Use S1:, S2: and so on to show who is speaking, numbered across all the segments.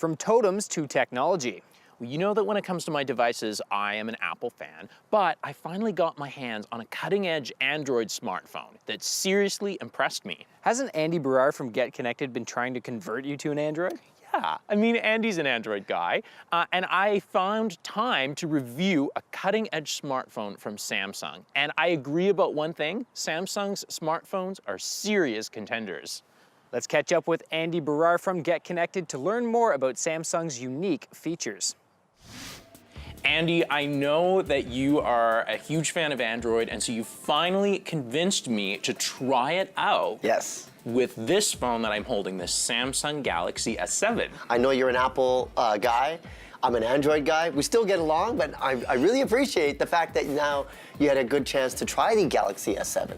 S1: From totems to technology.
S2: Well, you know that when it comes to my devices, I am an Apple fan, but I finally got my hands on a cutting-edge Android smartphone that seriously impressed me.
S1: Hasn't Andy Baryer from GetConnected been trying to convert you to an Android?
S2: Yeah, I mean, Andy's an Android guy, and I found time to review a cutting-edge smartphone from Samsung. And I agree about one thing, Samsung's smartphones are serious contenders.
S1: Let's catch up with Andy Baryer from GetConnected to learn more about Samsung's unique features.
S2: Andy, I know that you are a huge fan of Android, and so you finally convinced me to try it out.
S3: Yes.
S2: With this phone that I'm holding, this Samsung Galaxy S7.
S3: I know you're an Apple guy. I'm an Android guy. We still get along, but I really appreciate the fact that now you had a good chance to try the Galaxy S7.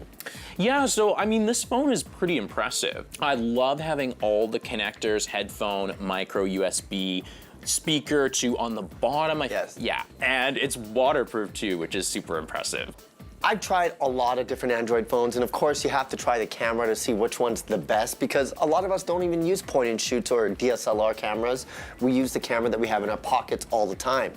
S2: Yeah, so I mean, this phone is pretty impressive. I love having all the connectors, headphone, micro USB, speaker to on the bottom.
S3: Yes.
S2: Yeah, and it's waterproof too, which is super impressive.
S3: I've tried a lot of different Android phones, and of course you have to try the camera to see which one's the best, because a lot of us don't even use point and shoots or DSLR cameras. We use the camera that we have in our pockets all the time.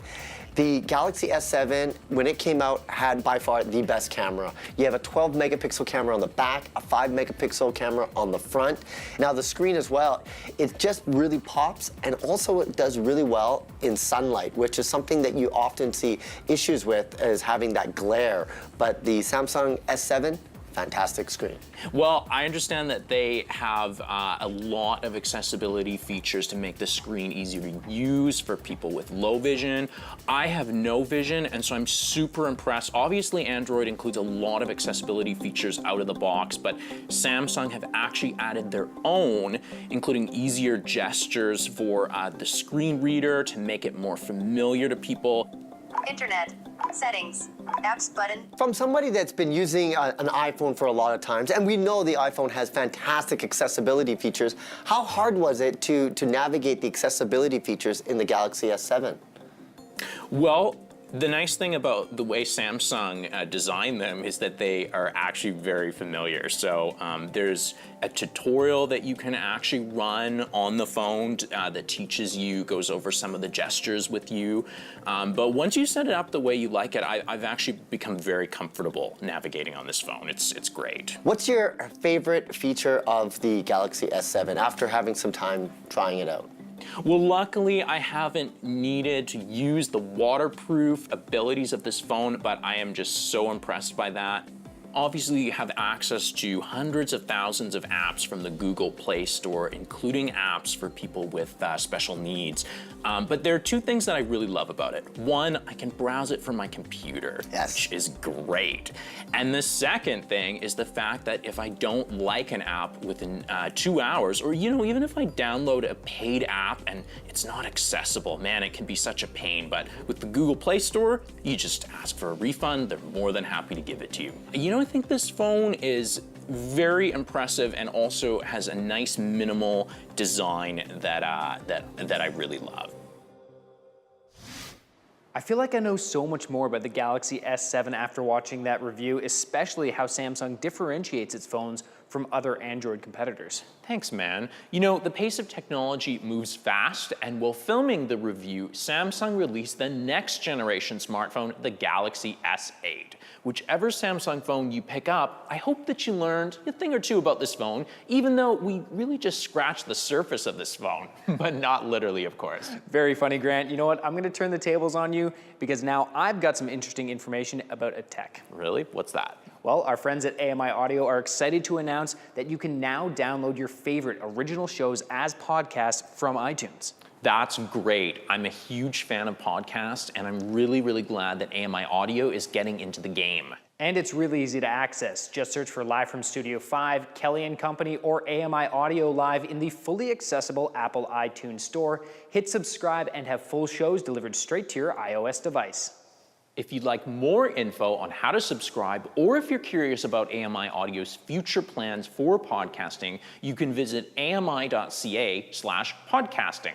S3: The Galaxy S7, when it came out, had by far the best camera. You have a 12 megapixel camera on the back, a 5 megapixel camera on the front. Now the screen as well, it just really pops, and also it does really well in sunlight, which is something that you often see issues with, is having that glare. But the Samsung S7, fantastic screen.
S2: Well, I understand that they have a lot of accessibility features to make the screen easier to use for people with low vision. I have no vision, and so I'm super impressed. Obviously, Android includes a lot of accessibility features out of the box, but Samsung have actually added their own, including easier gestures for the screen reader to make it more familiar to people.
S4: Internet, settings, apps button.
S3: From somebody that's been using an iPhone for a lot of times, and we know the iPhone has fantastic accessibility features, how hard was it to navigate the accessibility features in the Galaxy S7?
S2: Well, the nice thing about the way Samsung designed them is that they are actually very familiar. So there's a tutorial that you can actually run on the phone that teaches you, goes over some of the gestures with you. But once you set it up the way you like it, I've actually become very comfortable navigating on this phone. It's great.
S3: What's your favorite feature of the Galaxy S7 after having some time trying it out?
S2: Well, luckily, I haven't needed to use the waterproof abilities of this phone, but I am just so impressed by that. Obviously, you have access to hundreds of thousands of apps from the Google Play Store, including apps for people with special needs. But there are two things that I really love about it. One, I can browse it from my computer,
S3: yes,
S2: which is great. And the second thing is the fact that if I don't like an app within 2 hours, or even if I download a paid app and it's not accessible, man, it can be such a pain. But with the Google Play Store, you just ask for a refund. They're more than happy to give it to you. I think this phone is very impressive and also has a nice minimal design that I really love.
S1: I feel like I know so much more about the Galaxy S7 after watching that review, especially how Samsung differentiates its phones from other Android competitors.
S2: Thanks, man. The pace of technology moves fast, and while filming the review, Samsung released the next generation smartphone, the Galaxy S8. Whichever Samsung phone you pick up, I hope that you learned a thing or two about this phone, even though we really just scratched the surface of this phone, but not literally, of course.
S1: Very funny, Grant. You know what? I'm going to turn the tables on you because now I've got some interesting information about a tech.
S2: Really? What's that?
S1: Well, our friends at AMI Audio are excited to announce that you can now download your favorite original shows as podcasts from iTunes.
S2: That's great. I'm a huge fan of podcasts, and I'm really, really glad that AMI Audio is getting into the game.
S1: And it's really easy to access. Just search for Live from Studio 5, Kelly & Company, or AMI Audio Live in the fully accessible Apple iTunes Store. Hit subscribe and have full shows delivered straight to your iOS device.
S2: If you'd like more info on how to subscribe, or if you're curious about AMI Audio's future plans for podcasting, you can visit ami.ca/podcasting.